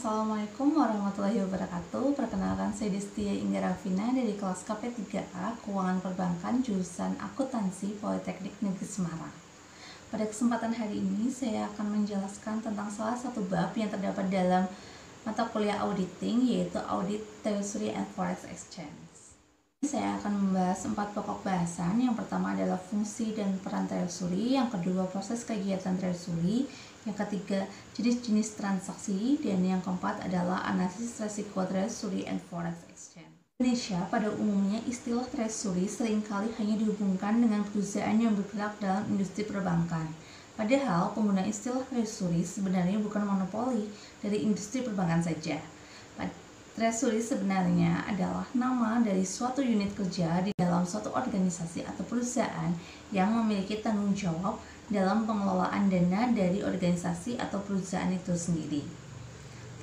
Assalamualaikum warahmatullahi wabarakatuh. Perkenalkan, saya Destia Ingga Rafina dari kelas KP3A Keuangan Perbankan jurusan Akuntansi Politeknik Negeri Semarang. Pada kesempatan hari ini saya akan menjelaskan tentang salah satu bab yang terdapat dalam mata kuliah auditing, yaitu Audit Treasury and Forex Exchange. Saya akan membahas 4 pokok bahasan. Yang pertama adalah fungsi dan peran treasury, yang kedua proses kegiatan treasury, yang ketiga jenis-jenis transaksi, dan yang keempat adalah analisis resiko treasury and forex exchange. Indonesia pada umumnya istilah treasury seringkali hanya dihubungkan dengan perusahaan yang bergerak dalam industri perbankan. Padahal penggunaan istilah treasury sebenarnya bukan monopoli dari industri perbankan saja. Treasury sebenarnya adalah nama dari suatu unit kerja di dalam suatu organisasi atau perusahaan yang memiliki tanggung jawab dalam pengelolaan dana dari organisasi atau perusahaan itu sendiri.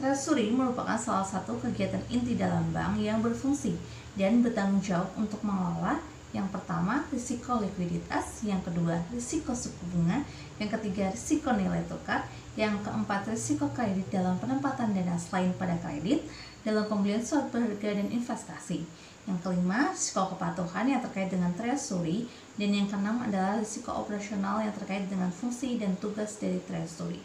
Treasury merupakan salah satu kegiatan inti dalam bank yang berfungsi dan bertanggung jawab untuk mengelola yang pertama risiko likuiditas, yang kedua risiko suku bunga, yang ketiga risiko nilai tukar, yang keempat risiko kredit dalam penempatan dana selain pada kredit dalam pembelian suatu berharga dan investasi, yang kelima risiko kepatuhan yang terkait dengan treasury, dan yang keenam adalah risiko operasional yang terkait dengan fungsi dan tugas dari treasury.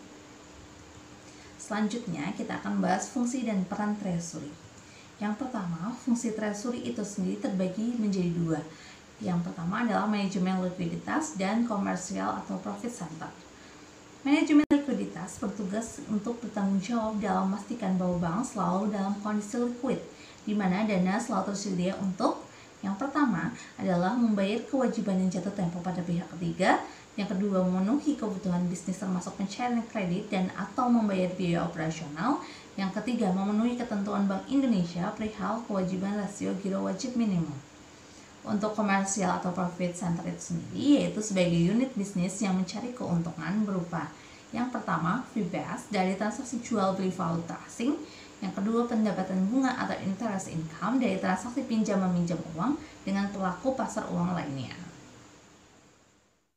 Selanjutnya kita akan bahas fungsi dan peran treasury. Yang pertama, fungsi treasury itu sendiri terbagi menjadi dua. Yang pertama adalah manajemen likuiditas dan komersial atau profit center. Manajemen likuiditas bertugas untuk bertanggung jawab dalam memastikan bahwa bank selalu dalam kondisi liquid, di mana dana selalu tersedia untuk yang pertama adalah membayar kewajiban yang jatuh tempo pada pihak ketiga, yang kedua memenuhi kebutuhan bisnis termasuk pencairan kredit dan atau membayar biaya operasional, yang ketiga memenuhi ketentuan Bank Indonesia perihal kewajiban rasio giro wajib minimum. Untuk komersial atau profit center itu sendiri yaitu sebagai unit bisnis yang mencari keuntungan berupa yang pertama fee base dari transaksi jual beli valuta asing, yang kedua pendapatan bunga atau interest income dari transaksi pinjam meminjam uang dengan pelaku pasar uang lainnya.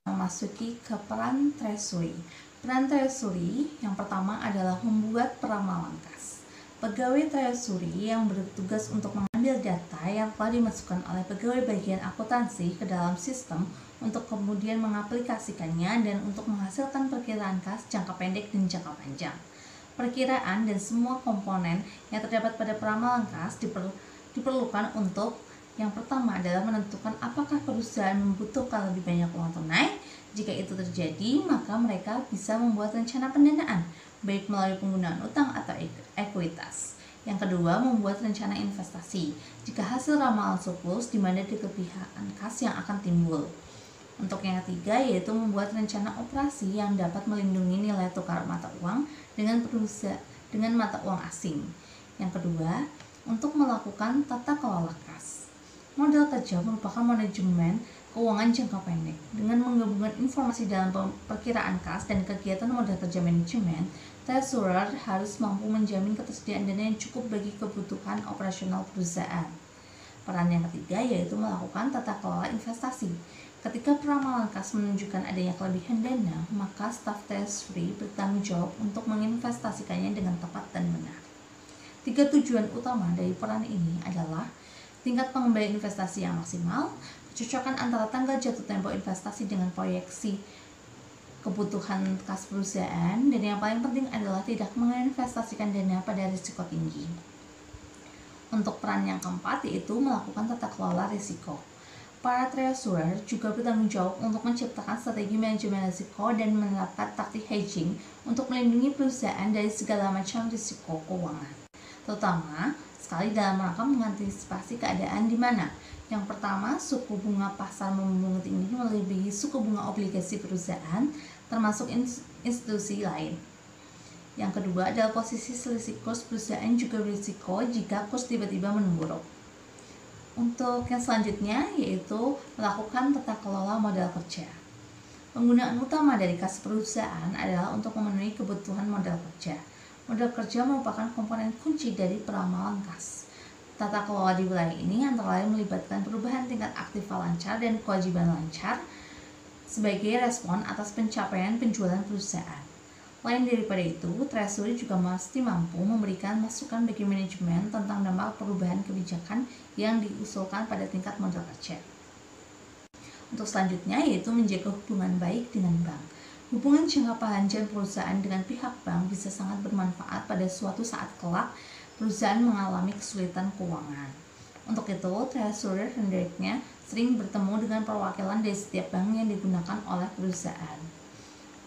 Memasuki ke peran treasury. Peran treasury yang pertama adalah membuat peramalan kas. Pegawai treasury yang bertugas untuk mengambil data yang telah dimasukkan oleh pegawai bagian akuntansi ke dalam sistem untuk kemudian mengaplikasikannya dan untuk menghasilkan perkiraan kas jangka pendek dan jangka panjang. Perkiraan dan semua komponen yang terdapat pada peramalan kas diperlukan untuk yang pertama adalah menentukan apakah perusahaan membutuhkan lebih banyak uang tunai. Jika itu terjadi, maka mereka bisa membuat rencana pendanaan, baik melalui penggunaan utang atau ekuitas. Yang kedua, membuat rencana investasi jika hasil ramalan surplus di mana ada kelebihan kas yang akan timbul. Untuk yang ketiga, yaitu membuat rencana operasi yang dapat melindungi nilai tukar mata uang dengan mata uang asing. Yang kedua, untuk melakukan tata kelola kas. Model kerja merupakan manajemen keuangan jangka pendek. Dengan menggabungkan informasi dalam perkiraan kas dan kegiatan model kerja manajemen, treasurer harus mampu menjamin ketersediaan dana yang cukup bagi kebutuhan operasional perusahaan. Peran yang ketiga yaitu melakukan tata kelola investasi. Ketika peramalan kas menunjukkan adanya kelebihan dana, maka staf treasury bertanggung jawab untuk menginvestasikannya dengan tepat dan benar. 3 tujuan utama dari peran ini adalah tingkat pengembalian investasi yang maksimal, kecocokan antara tanggal jatuh tempo investasi dengan proyeksi kebutuhan kas perusahaan, dan yang paling penting adalah tidak menginvestasikan dana pada risiko tinggi. Untuk peran yang keempat yaitu melakukan tata kelola risiko. Para treasurer juga bertanggung jawab untuk menciptakan strategi manajemen risiko dan menerapkan taktik hedging untuk melindungi perusahaan dari segala macam risiko keuangan, terutama sekali dalam rangka mengantisipasi keadaan di mana yang pertama suku bunga pasar membunga tinggi melebihi suku bunga obligasi perusahaan termasuk institusi lain. Yang kedua adalah posisi selisih kurs perusahaan juga berisiko jika kurs tiba-tiba memburuk. Untuk yang selanjutnya yaitu melakukan tata kelola modal kerja. Penggunaan utama dari kas perusahaan adalah untuk memenuhi kebutuhan modal kerja. Modal kerja merupakan komponen kunci dari peramalan kas. Tata kelola di wilayah ini antara lain melibatkan perubahan tingkat aktiva lancar dan kewajiban lancar sebagai respon atas pencapaian penjualan perusahaan. Lain daripada itu, Treasury juga mesti mampu memberikan masukan bagi manajemen tentang dampak perubahan kebijakan yang diusulkan pada tingkat modal kerja. Untuk selanjutnya yaitu menjaga hubungan baik dengan bank. Hubungan jangka panjang perusahaan dengan pihak bank bisa sangat bermanfaat pada suatu saat kelak perusahaan mengalami kesulitan keuangan. Untuk itu, Treasurer hendaknya sering bertemu dengan perwakilan dari setiap bank yang digunakan oleh perusahaan.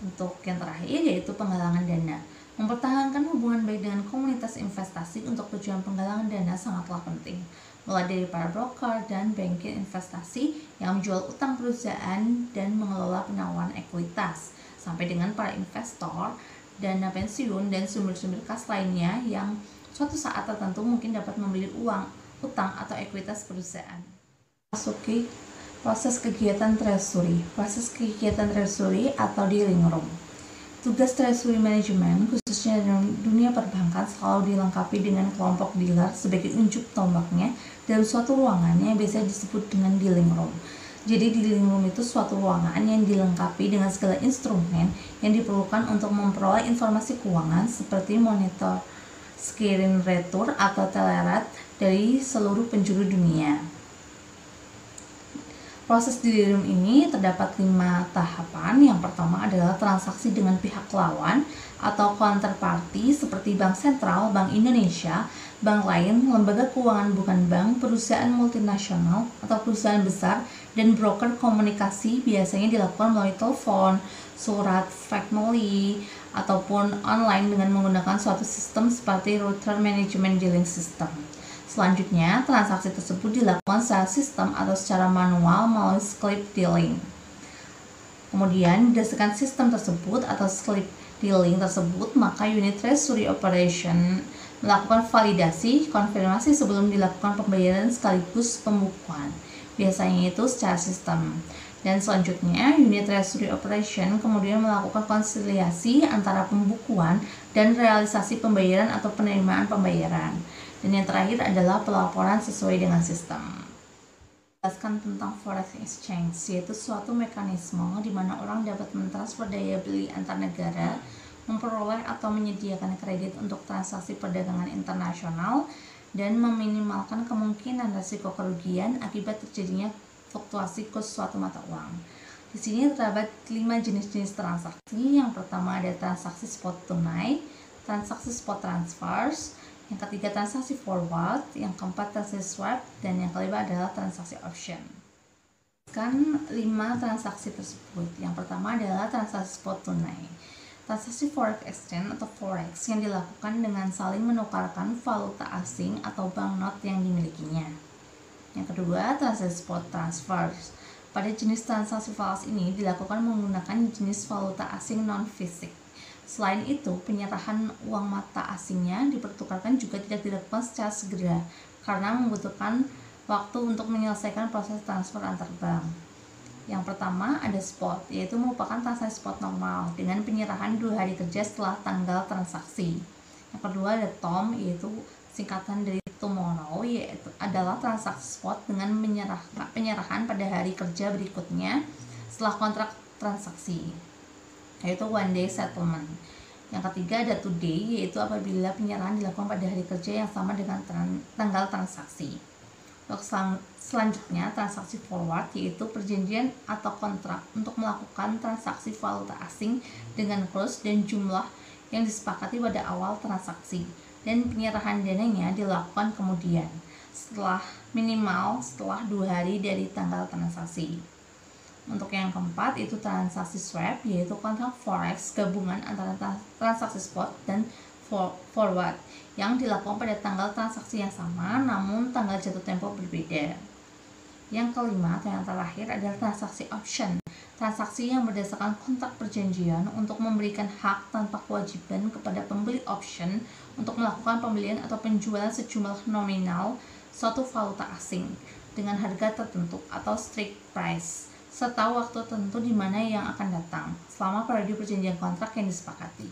Untuk yang terakhir yaitu penggalangan dana. Mempertahankan hubungan baik dengan komunitas investasi untuk tujuan penggalangan dana sangatlah penting. Mulai dari para broker dan bankir investasi yang menjual utang perusahaan dan mengelola penawaran ekuitas, sampai dengan para investor, dana pensiun, dan sumber-sumber kas lainnya yang suatu saat tertentu mungkin dapat membeli uang, utang, atau ekuitas perusahaan. Masuki proses kegiatan Treasury. Proses kegiatan Treasury atau dealing room. Tugas Treasury Management, khususnya dalam dunia perbankan, selalu dilengkapi dengan kelompok dealer sebagai unjuk tombaknya dalam suatu ruangan yang biasa disebut dengan dealing room. Jadi dealing room itu suatu ruangan yang dilengkapi dengan segala instrumen yang diperlukan untuk memperoleh informasi keuangan seperti monitor, screen reader atau telerat dari seluruh penjuru dunia. Proses dealing room ini terdapat 5 tahapan. Yang pertama adalah transaksi dengan pihak lawan atau counterparty seperti Bank Sentral, Bank Indonesia, bank lain, lembaga keuangan bukan bank, perusahaan multinasional atau perusahaan besar, dan broker komunikasi biasanya dilakukan melalui telepon, surat, fax-mail, ataupun online dengan menggunakan suatu sistem seperti router management dealing system. Selanjutnya, transaksi tersebut dilakukan secara sistem atau secara manual melalui slip dealing. Kemudian, berdasarkan sistem tersebut atau slip dealing tersebut, maka unit treasury operation melakukan validasi, konfirmasi sebelum dilakukan pembayaran sekaligus pembukuan. Biasanya itu secara sistem. Dan selanjutnya, unit treasury operation kemudian melakukan konsiliasi antara pembukuan dan realisasi pembayaran atau penerimaan pembayaran. Dan yang terakhir adalah pelaporan sesuai dengan sistem. Jelaskan tentang forex exchange, yaitu suatu mekanisme di mana orang dapat mentransfer daya beli antar negara, memperoleh atau menyediakan kredit untuk transaksi perdagangan internasional, dan meminimalkan kemungkinan risiko kerugian akibat terjadinya fluktuasi kurs suatu mata uang. Di sini terdapat 5 jenis-jenis transaksi. Yang pertama ada transaksi spot tunai, transaksi spot transfers, yang ketiga transaksi forward, yang keempat transaksi swap, dan yang kelima adalah transaksi option. Kan 5 transaksi tersebut. Yang pertama adalah transaksi spot tunai. Transaksi forex exchange atau forex yang dilakukan dengan saling menukarkan valuta asing atau banknot yang dimilikinya. Yang kedua, transaksi spot transfers. Pada jenis transaksi forex ini dilakukan menggunakan jenis valuta asing non-fisik. Selain itu, penyerahan uang mata asingnya dipertukarkan juga tidak dilakukan secara segera karena membutuhkan waktu untuk menyelesaikan proses transfer antar bank. Yang pertama ada spot, yaitu merupakan transaksi spot normal dengan penyerahan 2 hari kerja setelah tanggal transaksi. Yang kedua ada TOM, yaitu singkatan dari tomorrow, yaitu adalah transaksi spot dengan penyerahan pada hari kerja berikutnya setelah kontrak transaksi, yaitu one day settlement. Yang ketiga ada today, yaitu apabila penyerahan dilakukan pada hari kerja yang sama dengan tanggal transaksi. Untuk selanjutnya transaksi forward, yaitu perjanjian atau kontrak untuk melakukan transaksi valuta asing dengan kurs dan jumlah yang disepakati pada awal transaksi, dan penyerahan dananya dilakukan kemudian minimal setelah 2 hari dari tanggal transaksi. Untuk yang keempat itu transaksi swap, yaitu kontrak forex gabungan antara transaksi spot dan forward yang dilakukan pada tanggal transaksi yang sama namun tanggal jatuh tempo berbeda. Yang kelima atau yang terakhir adalah transaksi option. Transaksi yang berdasarkan kontrak perjanjian untuk memberikan hak tanpa kewajiban kepada pembeli option untuk melakukan pembelian atau penjualan sejumlah nominal suatu valuta asing dengan harga tertentu atau strike price, serta waktu tertentu di mana yang akan datang selama periode perjanjian kontrak yang disepakati.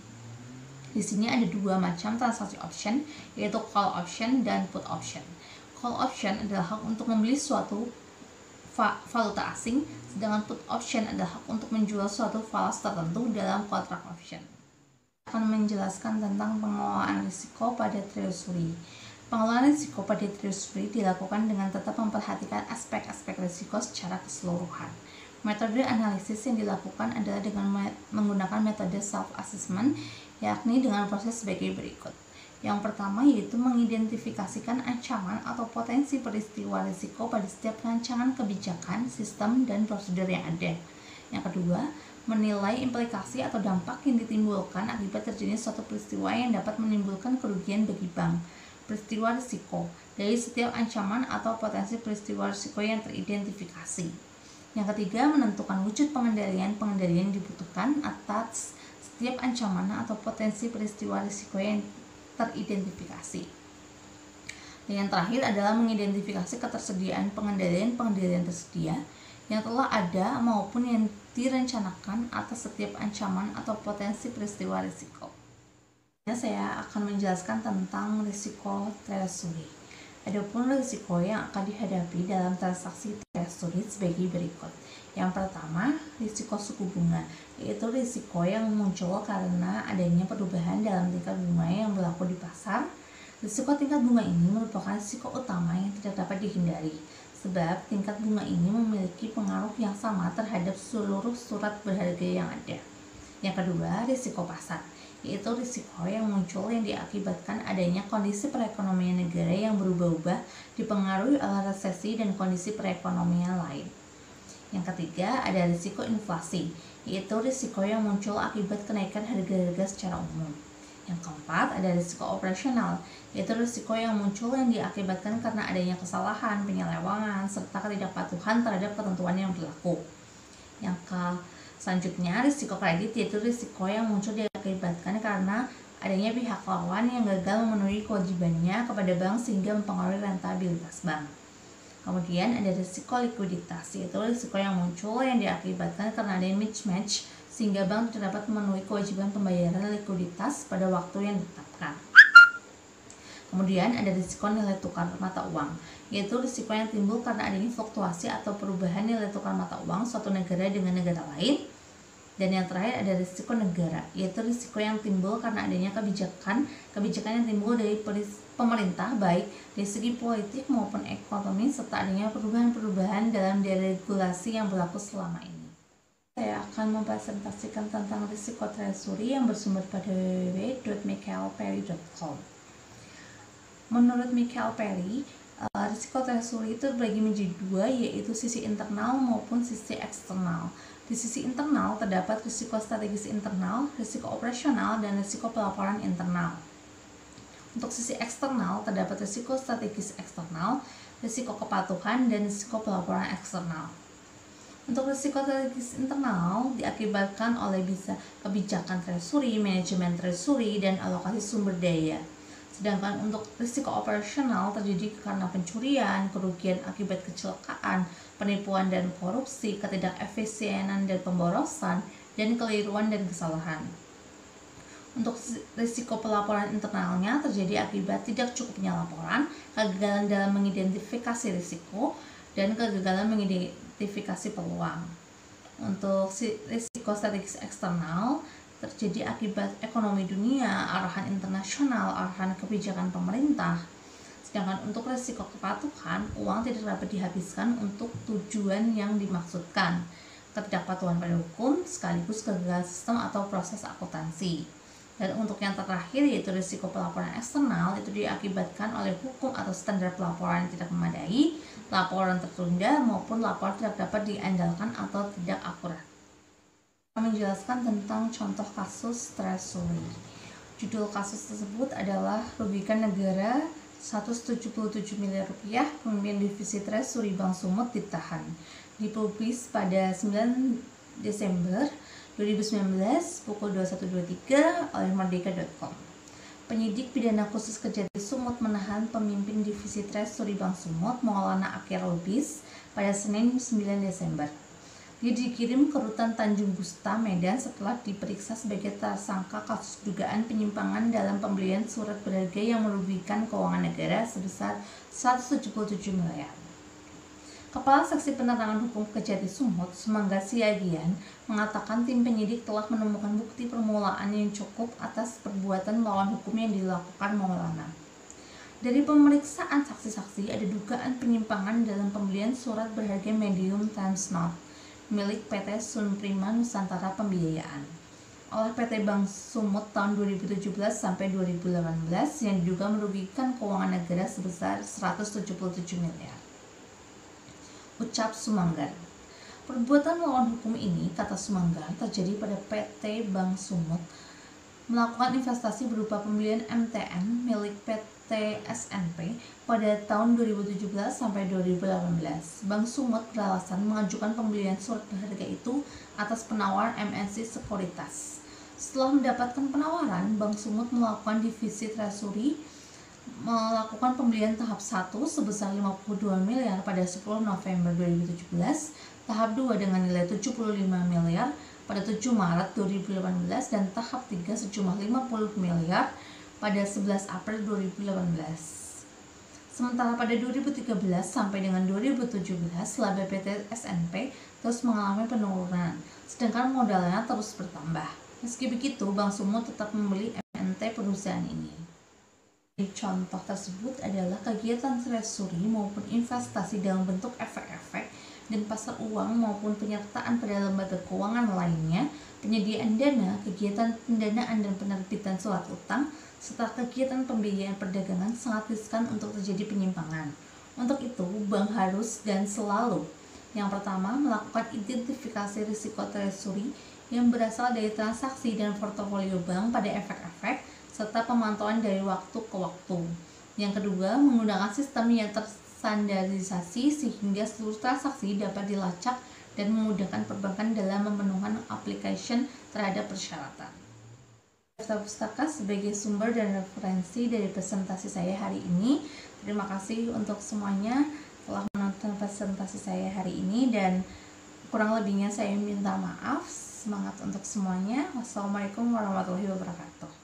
Di sini ada 2 macam transaksi option, yaitu call option dan put option. Call option adalah hak untuk membeli suatu valuta asing, sedangkan put option adalah hak untuk menjual suatu falas tertentu dalam kontrak option. akan menjelaskan tentang pengelolaan risiko pada treasury. Pengelolaan risiko pada treasury dilakukan dengan tetap memperhatikan aspek-aspek risiko secara keseluruhan. Metode analisis yang dilakukan adalah dengan menggunakan metode self-assessment, yakni dengan proses sebagai berikut. Yang pertama yaitu mengidentifikasikan ancaman atau potensi peristiwa risiko pada setiap rancangan kebijakan, sistem, dan prosedur yang ada. Yang kedua, menilai implikasi atau dampak yang ditimbulkan akibat terjadinya suatu peristiwa yang dapat menimbulkan kerugian bagi bank. Peristiwa risiko dari setiap ancaman atau potensi peristiwa risiko yang teridentifikasi. Yang ketiga, menentukan wujud pengendalian yang dibutuhkan atas setiap ancaman atau potensi peristiwa risiko yang teridentifikasi. Dan yang terakhir adalah mengidentifikasi ketersediaan pengendalian tersedia yang telah ada maupun yang direncanakan atas setiap ancaman atau potensi peristiwa risiko. Saya akan menjelaskan tentang risiko treasury. Adapun risiko yang akan dihadapi dalam transaksi treasury sebagai berikut. Yang pertama, risiko suku bunga, yaitu risiko yang muncul karena adanya perubahan dalam tingkat bunga yang berlaku di pasar. Risiko tingkat bunga ini merupakan risiko utama yang tidak dapat dihindari, sebab tingkat bunga ini memiliki pengaruh yang sama terhadap seluruh surat berharga yang ada. Yang kedua, risiko pasar, yaitu risiko yang muncul yang diakibatkan adanya kondisi perekonomian negara yang berubah-ubah dipengaruhi oleh resesi dan kondisi perekonomian lain. Yang ketiga, ada risiko inflasi, yaitu risiko yang muncul akibat kenaikan harga-harga secara umum. Yang keempat, ada risiko operasional, yaitu risiko yang muncul yang diakibatkan karena adanya kesalahan, penyelewengan, serta ketidakpatuhan terhadap ketentuan yang berlaku. Yang selanjutnya, risiko kredit, yaitu risiko yang muncul diakibatkan karena adanya pihak lawan yang gagal memenuhi kewajibannya kepada bank sehingga mempengaruhi rentabilitas bank. Kemudian ada risiko likuiditas, yaitu risiko yang muncul yang diakibatkan karena adanya mismatch sehingga bank tidak dapat memenuhi kewajiban pembayaran likuiditas pada waktu yang ditetapkan. Kemudian ada risiko nilai tukar mata uang, yaitu risiko yang timbul karena adanya fluktuasi atau perubahan nilai tukar mata uang suatu negara dengan negara lain. Dan yang terakhir ada risiko negara, yaitu risiko yang timbul karena adanya kebijakan yang timbul dari pemerintah baik dari segi politik maupun ekonomi serta adanya perubahan-perubahan dalam deregulasi yang berlaku selama ini. Saya akan mempresentasikan tentang risiko treasury yang bersumber pada www.michaelperry.com. Menurut Michael Perry, risiko treasury itu terbagi menjadi dua, yaitu sisi internal maupun sisi eksternal. Di sisi internal terdapat risiko strategis internal, risiko operasional, dan risiko pelaporan internal. Untuk sisi eksternal terdapat risiko strategis eksternal, risiko kepatuhan, dan risiko pelaporan eksternal. Untuk risiko strategis internal diakibatkan oleh bisa kebijakan treasury, manajemen treasury, dan alokasi sumber daya. Sedangkan untuk risiko operasional terjadi karena pencurian, kerugian akibat kecelakaan, penipuan dan korupsi, ketidakefisienan dan pemborosan, dan keliruan dan kesalahan. Untuk risiko pelaporan internalnya terjadi akibat tidak cukupnya laporan, kegagalan dalam mengidentifikasi risiko, dan kegagalan mengidentifikasi peluang. Untuk risiko strategis eksternal terjadi akibat ekonomi dunia, arahan internasional, arahan kebijakan pemerintah. Sedangkan untuk risiko kepatuhan, uang tidak dapat dihabiskan untuk tujuan yang dimaksudkan, ketidakpatuhan pada hukum, sekaligus kegagalan sistem atau proses akuntansi. Dan untuk yang terakhir yaitu risiko pelaporan eksternal, itu diakibatkan oleh hukum atau standar pelaporan yang tidak memadai, laporan tertunda, maupun laporan tidak dapat diandalkan atau tidak akurat. Menjelaskan tentang contoh kasus treasury. Judul kasus tersebut adalah rugikan negara 177 miliar rupiah, pemimpin divisi treasury Bank Sumut ditahan. Dipublis pada 9 Desember 2019 pukul 21.23 oleh merdeka.com. Penyidik pidana khusus Kejati Sumut menahan pemimpin divisi treasury Bank Sumut Maulana Akhir Lubis pada Senin 9 Desember. Dia dikirim ke Rutan Tanjung Gusta, Medan setelah diperiksa sebagai tersangka kasus dugaan penyimpangan dalam pembelian surat berharga yang merugikan keuangan negara sebesar 177 miliar. Kepala Seksi Penerangan Hukum Kejati Sumut, Sumangga Siagian, mengatakan tim penyidik telah menemukan bukti permulaan yang cukup atas perbuatan melawan hukum yang dilakukan Maulana. Dari pemeriksaan saksi-saksi, ada dugaan penyimpangan dalam pembelian surat berharga medium times note milik PT Sun Prima Nusantara Pembiayaan oleh PT Bank Sumut tahun 2017 sampai 2018 yang diduga merugikan keuangan negara sebesar 177 miliar. Ucap Sumanggar. Perbuatan melawan hukum ini, kata Sumanggar, terjadi pada PT Bank Sumut melakukan investasi berupa pembelian MTN milik PT SNP pada tahun 2017 sampai 2018. Bank Sumut beralasan mengajukan pembelian surat berharga itu atas penawar MNC Sekuritas. Setelah mendapatkan penawaran, Bank Sumut melakukan divisi treasury melakukan pembelian tahap 1 sebesar 52 miliar pada 10 November 2017, tahap 2 dengan nilai 75 miliar pada 7 Maret 2018, dan tahap 3 sejumlah 50 miliar pada 11 April 2018. Sementara pada 2013 sampai dengan 2017, laba PT SNP terus mengalami penurunan, sedangkan modalnya terus bertambah. Meski begitu, Bank Sumut tetap membeli MNT perusahaan ini. Contoh tersebut adalah kegiatan treasury maupun investasi dalam bentuk efek-efek dan pasar uang maupun penyertaan pada lembaga keuangan lainnya, penyediaan dana, kegiatan pendanaan dan penerbitan surat utang, serta kegiatan pembiayaan perdagangan sangat riskan untuk terjadi penyimpangan. Untuk itu, bank harus dan selalu yang pertama, melakukan identifikasi risiko treasury yang berasal dari transaksi dan portofolio bank pada efek-efek serta pemantauan dari waktu ke waktu. Yang kedua, menggunakan sistem yang terstandarisasi sehingga seluruh transaksi dapat dilacak dan memudahkan perbankan dalam memenuhi application terhadap persyaratan. Daftar pustaka sebagai sumber dan referensi dari presentasi saya hari ini. Terima kasih untuk semuanya telah menonton presentasi saya hari ini, dan kurang lebihnya saya minta maaf. Semangat untuk semuanya. Wassalamualaikum warahmatullahi wabarakatuh.